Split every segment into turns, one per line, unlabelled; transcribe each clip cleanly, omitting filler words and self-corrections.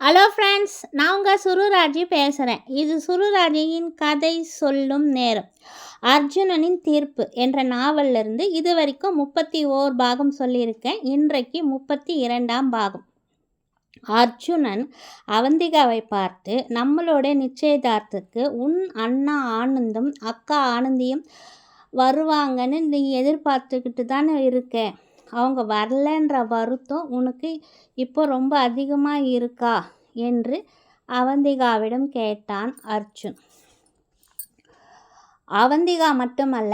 Hello friends, நான் உங்கள் சுருராஜி பேசுகிறேன். இது சுருராஜியின் கதை சொல்லும் நேரம். அர்ஜுனனின் தீர்ப்பு என்ற நாவலிருந்து இது வரைக்கும் 31 பாகம் சொல்லியிருக்கேன். இன்றைக்கு 32ஆம் பாகம். அர்ஜுனன் அவந்திகாவை பார்த்து, நம்மளோட நிச்சயதார்த்தத்துக்கு உன் அண்ணா ஆனந்தும் அக்கா ஆனந்தியும் வருவாங்கன்னு நீ எதிர்பார்த்துக்கிட்டு தானே இருக்க. அவங்க வரலன்ற வருத்தம் உனக்கு இப்போ ரொம்ப அதிகமாக இருக்கா என்று அவந்திகாவிடம் கேட்டான் அர்ஜுன். அவந்திகா மட்டுமல்ல,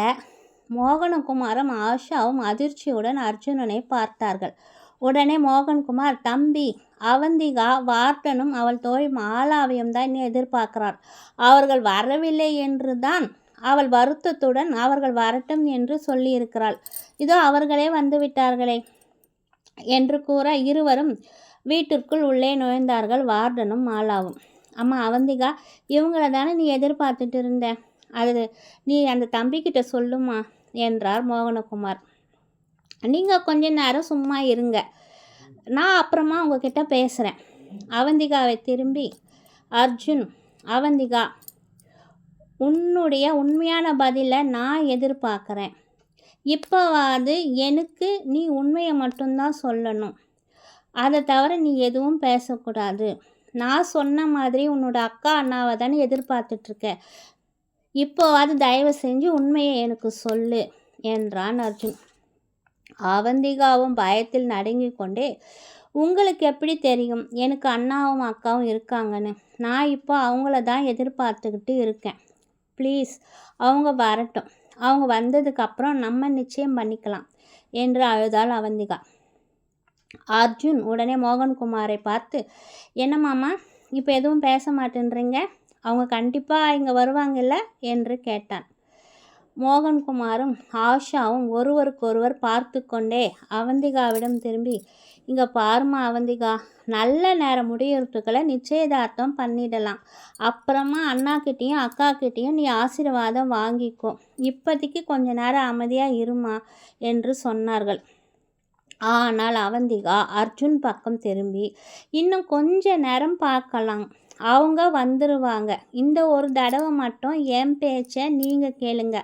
மோகனகுமாரும் ஆஷாவும் அதிர்ச்சியுடன் அர்ஜுனனை பார்த்தார்கள். உடனே மோகன்குமார், தம்பி, அவந்திகா வார்டனும் அவள் தோழி மாலாவையும் தான் எதிர்பார்க்கிறார். அவர்கள் வரவில்லை என்று தான் அவள் வருத்தத்துடன் அவர்கள் வரட்டும் என்று சொல்லியிருக்கிறாள். இதோ அவர்களே வந்துவிட்டார்களே என்று கூற இருவரும் வீட்டிற்குள் உள்ளே நுழைந்தார்கள். வார்டனும் மாலாவும். அம்மா அவந்திகா, இவங்கள தானே நீ எதிர்பார்த்துட்டு இருந்த, அது நீ அந்த தம்பிக்கிட்ட சொல்லுமா என்றார் மோகனகுமார். நீங்கள் கொஞ்ச நேரம் சும்மா இருங்க, நான் அப்புறமா உங்ககிட்ட பேசுகிறேன். அவந்திகாவை திரும்பி, அர்ஜுன், அவந்திகா, உன்னுடைய உண்மையான பதிலை நான் எதிர்பார்க்குறேன். இப்போவாது எனக்கு நீ உண்மையை மட்டும்தான் சொல்லணும். அதை தவிர நீ எதுவும் பேசக்கூடாது. நான் சொன்ன மாதிரி உன்னோட அக்கா அண்ணாவை தானே எதிர்பார்த்துட்ருக்க. இப்போவாது தயவு செஞ்சு உண்மையை எனக்கு சொல்லு என்றான் அர்ஜுன். அவந்திகாவும் பயத்தில் நடுங்கி கொண்டே, உங்களுக்கு எப்படி தெரியும் எனக்கு அண்ணாவும் அக்காவும் இருக்காங்கன்னு? நான் இப்போ அவங்கள தான் எதிர்பார்த்துக்கிட்டு இருக்கேன். ப்ளீஸ், அவங்க வரட்டும். அவங்க வந்ததுக்கப்புறம் நம்ம நிச்சயம் பண்ணிக்கலாம் என்று அழுதாள் அவந்திகா. அர்ஜுன் உடனே மோகன்குமாரை பார்த்து, என்ன மாமா, இப்போ எதுவும் பேச மாட்டேன்றீங்க? அவங்க கண்டிப்பாக இங்கே வருவாங்கல்ல என்று கேட்டான். மோகன்குமாரும் ஆஷாவும் ஒருவருக்கொருவர் பார்த்து கொண்டே அவந்திகாவிடம் திரும்பி, இங்கே பாருமா அவந்திகா, நல்ல நேரம் முடியறதுக்குள்ள நிச்சயதார்த்தம் பண்ணிடலாம். அப்புறமா அண்ணாக்கிட்டேயும் அக்காக்கிட்டேயும் நீ ஆசீர்வாதம் வாங்கிக்கோ. இப்போதைக்கு கொஞ்ச நேரம் அமைதியாக இருமா என்று சொன்னார்கள். ஆனால் அவந்திகா அர்ஜுன் பக்கம் திரும்பி, இன்னும் கொஞ்ச நேரம் பார்க்கலாம், அவங்க வந்துடுவாங்க. இந்த ஒரு தடவை மட்டும் என் பேச்சை நீங்கள் கேளுங்க.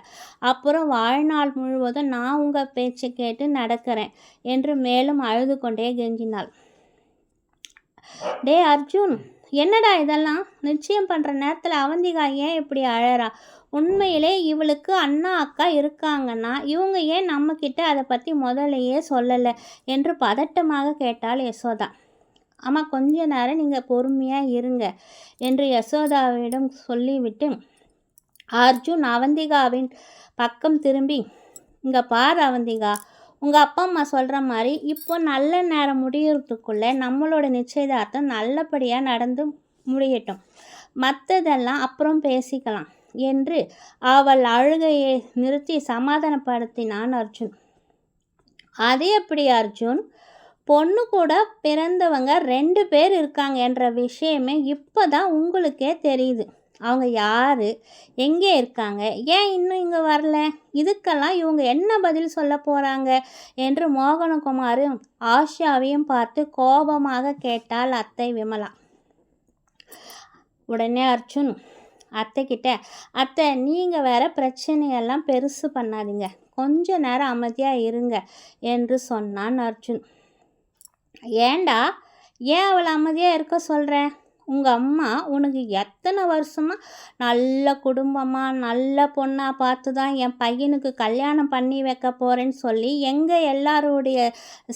அப்புறம் வாழ்நாள் முழுவதும் நான் உங்கள் பேச்சை கேட்டு நடக்கிறேன் என்று மேலும் அழுது கொண்டே கெஞ்சினாள். டே அர்ஜுன், என்னடா இதெல்லாம்? நிச்சயம் பண்ணுற நேரத்தில் அவந்திகா ஏன் இப்படி அழறா? உண்மையிலே இவளுக்கு அண்ணா அக்கா இருக்காங்கன்னா இவங்க ஏன் நம்மக்கிட்ட அதை பற்றி முதலையே சொல்லலை என்று பதட்டமாக கேட்டாள் யசோதா. ஆமாம், கொஞ்ச நேரம் நீங்கள் பொறுமையாக இருங்க என்று யசோதாவிடம் சொல்லிவிட்டு அர்ஜுன் அவந்திகாவின் பக்கம் திரும்பி, இங்கே பார் அவந்திகா, உங்கள் அப்பா அம்மா சொல்கிற மாதிரி இப்போ நல்ல நேரம் முடியறதுக்குள்ளே நம்மளோட நிச்சயதார்த்தம் நல்லபடியாக நடந்து முடியட்டும். மற்றதெல்லாம் அப்புறம் பேசிக்கலாம் என்று அவள் அழுகையை நிறுத்தி சமாதானப்படுத்தினான் அர்ஜுன். அது எப்படி அர்ஜுன்? பொண்ணு கூட பிறந்தவங்க 2 பேர் இருக்காங்க என்ற விஷயமே இப்போ தான் உங்களுக்கே தெரியுது. அவங்க யார், எங்கே இருக்காங்க, ஏன் இன்னும் இங்கே வரல? இதுக்கெல்லாம் இவங்க என்ன பதில் சொல்ல போகிறாங்க என்று மோகனகுமாரும் ஆஷாவையும் பார்த்து கோபமாக கேட்டாள் அத்தை விமலா. உடனே அர்ஜுன் அத்தைக்கிட்ட, அத்தை, நீங்கள் வேற பிரச்சனையெல்லாம் பெருசு பண்ணாதீங்க, கொஞ்ச நேரம் அமைதியாக இருங்க என்று சொன்னான் அர்ஜுன். ஏண்டா, ஏன் அவளை அமைதியாக இருக்க சொல்கிறேன்? உங்கள் அம்மா உனக்கு எத்தனை வருஷமாக நல்ல குடும்பமாக நல்ல பொண்ணாக பார்த்து தான் என் பையனுக்கு கல்யாணம் பண்ணி வைக்க போகிறேன்னு சொல்லி எங்கள் எல்லாருடைய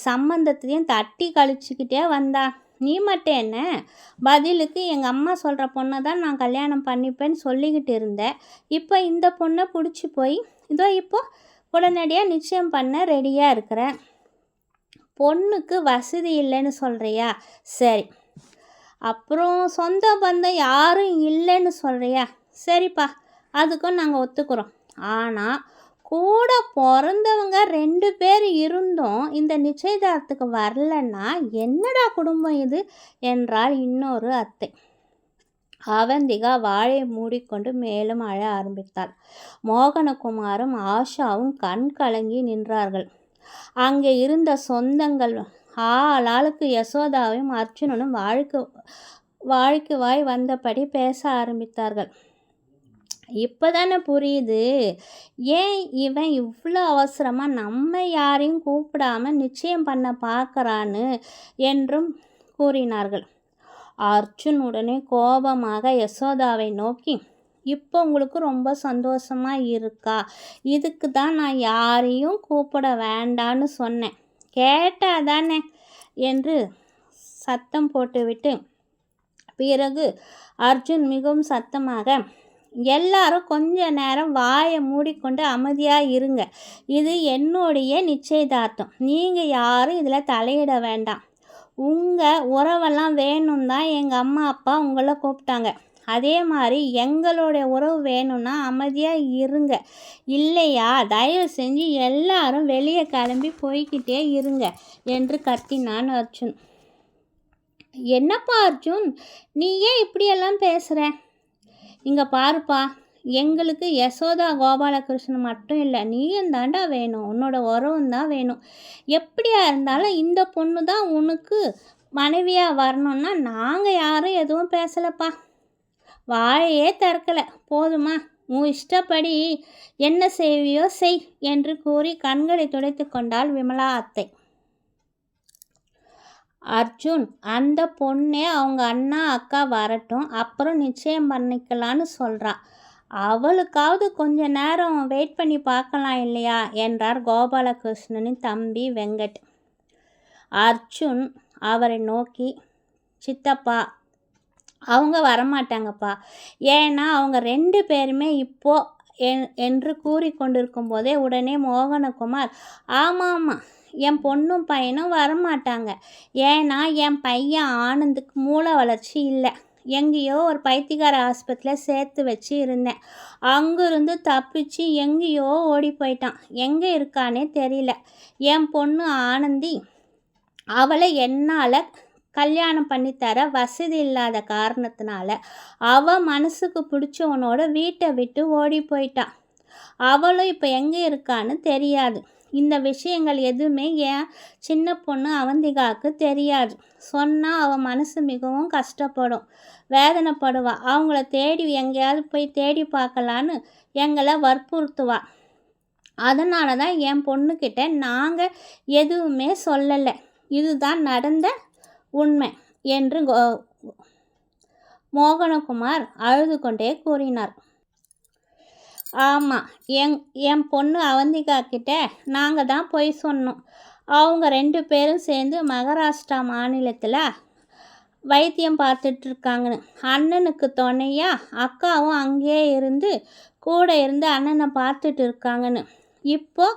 சம்பந்தத்தையும் தட்டி கழிச்சிக்கிட்டே வந்தா. நீ மட்டும் என்ன, பதிலுக்கு எங்கள் அம்மா சொல்கிற பொண்ணை தான் நான் கல்யாணம் பண்ணிப்பேன்னு சொல்லிக்கிட்டு இருந்தேன். இப்போ இந்த பொண்ணை பிடிச்சி போய் இதோ இப்போ உடனடியாக நிச்சயம் பண்ண ரெடியாக இருக்கிறேன். பொண்ணுக்கு வசதி இல்லைன்னு சொல்கிறியா? சரி. அப்புறம் சொந்த பந்தம் யாரும் இல்லைன்னு சொல்கிறியா? சரிப்பா, அதுக்கும் நாங்கள் ஒத்துக்கிறோம். ஆனால் கூட பிறந்தவங்க 2 பேர் இருந்தும் இந்த நிச்சயதார்த்தத்துக்கு வரலன்னா என்னடா குடும்பம் இது என்றால் இன்னொரு அத்தை. அவந்திகா வாயை மூடிக்கொண்டு மேலும் அழ ஆரம்பித்தாள். மோகனகுமாரும் ஆஷாவும் கண் கலங்கி நின்றார்கள். அங்கே இருந்த சொந்தங்கள் ஆளாளுக்கு யசோதாவையும் அர்ஜுனனும் வாய்க்கு வாய் வந்தபடி பேச ஆரம்பித்தார்கள். இப்போதானே புரியுது ஏன் இவன் இவ்வளோ அவசரமாக நம்ம யாரையும் கூப்பிடாம நிச்சயம் பண்ண பார்க்கறான்னு என்றும் கூறினார்கள். அர்ஜுன் உடனே கோபமாக யசோதாவை நோக்கி, இப்போ உங்களுக்கு ரொம்ப சந்தோஷமாக இருக்கா? இதுக்கு தான் நான் யாரையும் கூப்பிட வேண்டான்னு சொன்னேன், கேட்டாதானே என்று சத்தம் போட்டுவிட்டு பிறகு அர்ஜுன் மிகவும் சத்தமாக, எல்லாரும் கொஞ்ச நேரம் வாயை மூடிக்கொண்டு அமைதியாக இருங்க. இது என்னுடைய நிச்சயதார்த்தம். நீங்கள் யாரும் இதில் தலையிட வேண்டாம். உங்கள் உறவெல்லாம் வேணும் தான் எங்கள் அம்மா அப்பா உங்களை கூப்பிட்டாங்க. அதே மாதிரி எங்களுடைய உறவு வேணும்னா அமைதியாக இருங்க. இல்லையா தயவு செஞ்சு எல்லாரும் வெளியே கிளம்பி போய்கிட்டே இருங்க என்று கத்தினான் அர்ஜுன். என்னப்பா அர்ஜுன், நீ ஏன் இப்படியெல்லாம் பேசுகிற? இங்கே பாருப்பா, எங்களுக்கு யசோதா கோபாலகிருஷ்ணன் மட்டும் இல்லை, நீயும் தாண்டா வேணும், உன்னோட உறவும் தான் வேணும். எப்படியா இருந்தாலும் இந்த பொண்ணு தான் உனக்கு மனைவியாக வரணும்னா நாங்கள் யாரும் எதுவும் பேசலைப்பா. வாழையே திறக்கலை, போதுமா? உன் இஷ்டப்படி என்ன செய்வியோ செய் என்று கூறி கண்களை துடைத்து கொண்டாள் விமலா அத்தை. அர்ஜுன், அந்த பொண்ணே அவங்க அண்ணா அக்கா வரட்டும், அப்புறம் நிச்சயம் பண்ணிக்கலான்னு சொல்கிறா. அவளுக்காவது கொஞ்ச நேரம் வெயிட் பண்ணி பார்க்கலாம் இல்லையா என்றார் கோபாலகிருஷ்ணனின் தம்பி வெங்கட். அர்ஜுன் அவரை நோக்கி, சித்தப்பா, அவங்க வரமாட்டாங்கப்பா. ஏன்னா அவங்க 2 பேருமே இப்போ என்று கூறிக்கொண்டிருக்கும் போதே உடனே மோகனகுமார், ஆமாம், என் பொண்ணும் பையனும் வரமாட்டாங்க. ஏன்னா என் பையன் ஆனந்துக்கு மூளை வளர்ச்சி இல்லை. எங்கேயோ ஒரு பைத்தியக்கார ஆஸ்பத்திரியில் சேர்த்து வச்சு இருந்தேன். அங்கிருந்து தப்பிச்சு எங்கேயோ ஓடி போயிட்டான். எங்கே இருக்கானே தெரியல. என் பொண்ணு ஆனந்தி, அவளை என்னால் கல்யாணம் பண்ணித்தர வசதி இல்லாத காரணத்தினால அவள் மனசுக்கு பிடிச்சவனோட வீட்டை விட்டு ஓடி போயிட்டான். அவளும் இப்போ எங்கே இருக்கான்னு தெரியாது. இந்த விஷயங்கள் எதுவுமே என் சின்ன பொண்ணு அவந்திகாவுக்கு தெரியாது. சொன்னால் அவள் மனசு மிகவும் கஷ்டப்படும், வேதனைப்படுவா. அவங்கள தேடி எங்கேயாவது போய் தேடி பார்க்கலான்னு எங்களை வற்புறுத்துவா. அதனால தான் என் பொண்ணுக்கிட்ட நாங்கள் எதுவுமே சொல்லலை. இதுதான் நடந்த உண்மை என்று மோகனகுமார் அழுது கொண்டே கூறினார். ஆமாம், என் பொண்ணு அவந்திகா கிட்ட நாங்கள் தான் போய் சொன்னோம். அவங்க 2 பேரும் சேர்ந்து மகாராஷ்டிரா மாநிலத்தில் வைத்தியம் பார்த்துட்ருக்காங்கன்னு. அண்ணனுக்கு துணையாக அக்காவும் அங்கேயே இருந்து கூட இருந்து அண்ணனை பார்த்துட்டு இருக்காங்கன்னு. இப்போ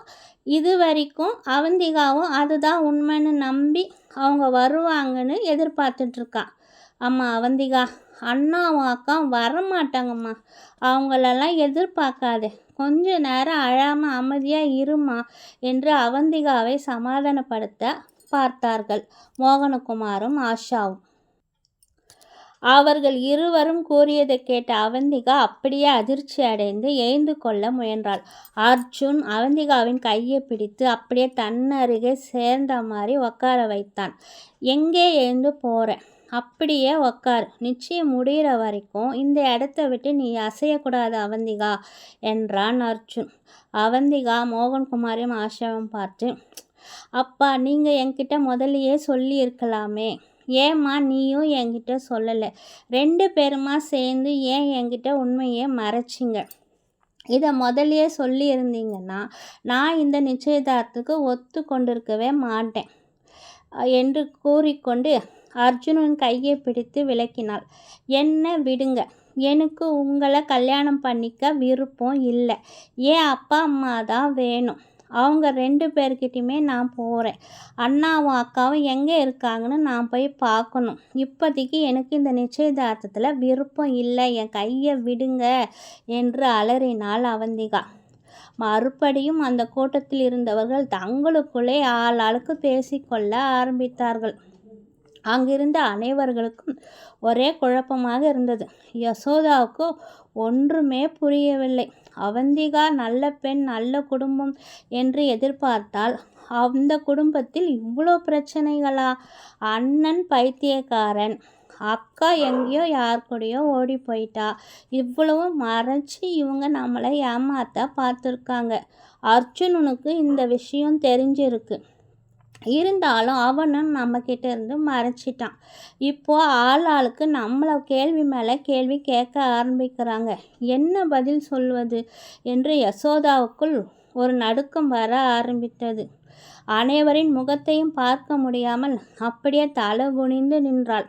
இது வரைக்கும் அவந்திகாவும் அதுதான் உண்மைன்னு நம்பி அவங்க வருவாங்கன்னு எதிர்பார்த்துட்ருக்கா. அம்மா அவந்திகா, அண்ணாவும் அக்காவும் வரமாட்டாங்கம்மா. அவங்களெல்லாம் எதிர்பார்க்காதே, கொஞ்ச நேரம் அழாமல் அமைதியாக இருமா என்று அவந்திகாவை சமாதானப்படுத்த பார்த்தார்கள் மோகனகுமாரும் ஆஷாவும். அவர்கள் இருவரும் கூறியதை கேட்ட அவந்திகா அப்படியே அதிர்ச்சி அடைந்து எழுந்து கொள்ள முயன்றாள். அர்ஜுன் அவந்திகாவின் கையை பிடித்து அப்படியே தன்னருகே சேர்ந்த மாதிரி உட்கார வைத்தான். எங்கே எழுந்து போகிற? அப்படியே உக்கார். நிச்சயம் முடிகிற வரைக்கும் இந்த இடத்த விட்டு நீ அசையக்கூடாது அவந்திகா என்றான் அர்ஜுன். அவந்திகா மோகன்குமாரையும் ஆஷாவையும் பார்த்து, அப்பா, நீங்கள் என்கிட்ட முதல்லையே சொல்லி இருக்கலாமே. ஏம்மா நீயும் என்கிட்ட சொல்லலை? 2 பேருமா சேர்ந்து ஏன் என்கிட்ட உண்மையே மறைச்சிங்க? இதை முதல்லையே சொல்லி இருந்தீங்கன்னா நான் இந்த நிச்சயதார்த்தத்துக்கு ஒத்து கொண்டிருக்கவே மாட்டேன் என்று கூறிக்கொண்டு அர்ஜுனன் கையை பிடித்து விலக்கினாள். என்ன விடுங்க, எனக்கு உங்களை கல்யாணம் பண்ணிக்க விருப்பம் இல்லை. ஏன் அப்பா அம்மா தான் வேணும். அவங்க 2 பேர்கிட்டையுமே நான் போகிறேன். அண்ணாவும் அக்காவும் எங்கே இருக்காங்கன்னு நான் போய் பார்க்கணும். இப்போதைக்கு எனக்கு இந்த நிச்சயதார்த்தத்தில் விருப்பம் இல்லை, என் கையை விடுங்க என்று அலறினாள் அவந்திகா. மறுபடியும் அந்த கூட்டத்தில் இருந்தவர்கள் தங்களுக்குள்ளே ஆளாளுக்கு பேசிக்கொள்ள ஆரம்பித்தார்கள். அங்கிருந்த அனைவர்களுக்கும் ஒரே குழப்பமாக இருந்தது. யசோதாவுக்கு ஒன்றுமே புரியவில்லை. அவந்திகா நல்ல பெண், நல்ல குடும்பம் என்று எதிர்பார்த்தால் அந்த குடும்பத்தில் இவ்வளோ பிரச்சனைகளா? அண்ணன் பைத்தியக்காரன், அக்கா எங்கேயோ யார் கூடயோ ஓடி போயிட்டா. இவ்வளவும் மறைச்சி இவங்க நம்மளை ஏமாத்த பார்த்துருக்காங்க. அர்ஜுனனுக்கு இந்த விஷயம் தெரிஞ்சிருக்கு. இருந்தாலும் அவனும் நம்மக்கிட்ட இருந்து மறைச்சிட்டான். இப்போது ஆளுக்கு நம்மளை கேள்வி மேலே கேள்வி கேட்க ஆரம்பிக்கிறாங்க. என்ன பதில் சொல்வது என்று யசோதாவுக்குள் ஒரு நடுக்கம் வர ஆரம்பித்தது. அனைவரின் முகத்தையும் பார்க்க முடியாமல் அப்படியே தலை குனிந்து நின்றாள்.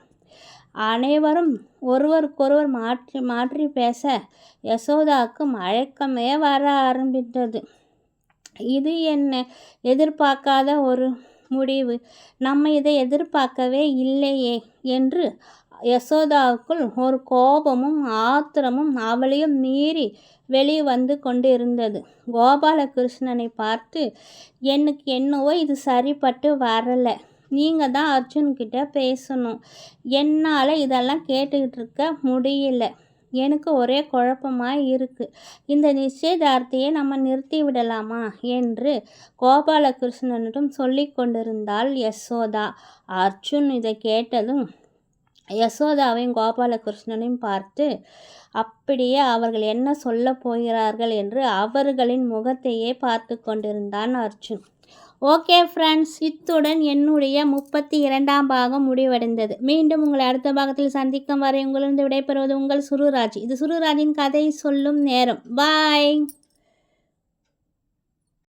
அனைவரும் ஒருவருக்கொருவர் மாற்றி மாற்றி பேச யசோதாவுக்கு மயக்கமே வர ஆரம்பித்தது. இது என்ன எதிர்பார்க்காத ஒரு முடிவு, நம்ம இதை எதிர்பார்க்கவே இல்லையே என்று யசோதாவுக்குள் ஒரு கோபமும் ஆத்திரமும் அவளையும் மீறி வெளியே வந்து கொண்டு இருந்தது. கோபாலகிருஷ்ணனை பார்த்து, எனக்கு என்னவோ இது சரிப்பட்டு வரலை, நீங்கள் தான் அர்ஜுன்கிட்ட பேசணும், என்னால் இதெல்லாம் கேட்டுக்கிட்டு இருக்க முடியல, எனக்கு ஒரே குழப்பமாக இருக்குது, இந்த நிச்சயதார்த்தையை நம்ம நிறுத்தி விடலாமா என்று கோபாலகிருஷ்ணனிடம் சொல்லி கொண்டிருந்தாள் யசோதா. அர்ஜுன் இதை கேட்டதும் யசோதாவையும் கோபாலகிருஷ்ணனையும் பார்த்து அப்படியே அவர்கள் என்ன சொல்ல போகிறார்கள் என்று அவர்களின் முகத்தையே பார்த்து கொண்டிருந்தான் அர்ஜுன். ஓகே ஃப்ரெண்ட்ஸ், இத்துடன் என்னுடைய 32ஆம் பாகம் முடிவடைந்தது. மீண்டும் உங்களை அடுத்த பாகத்தில் சந்திக்கும் வரை உங்களிருந்து விடைபெறுவது உங்கள் சுருராஜ். இது சுருராஜின் கதை சொல்லும் நேரம். பாய்.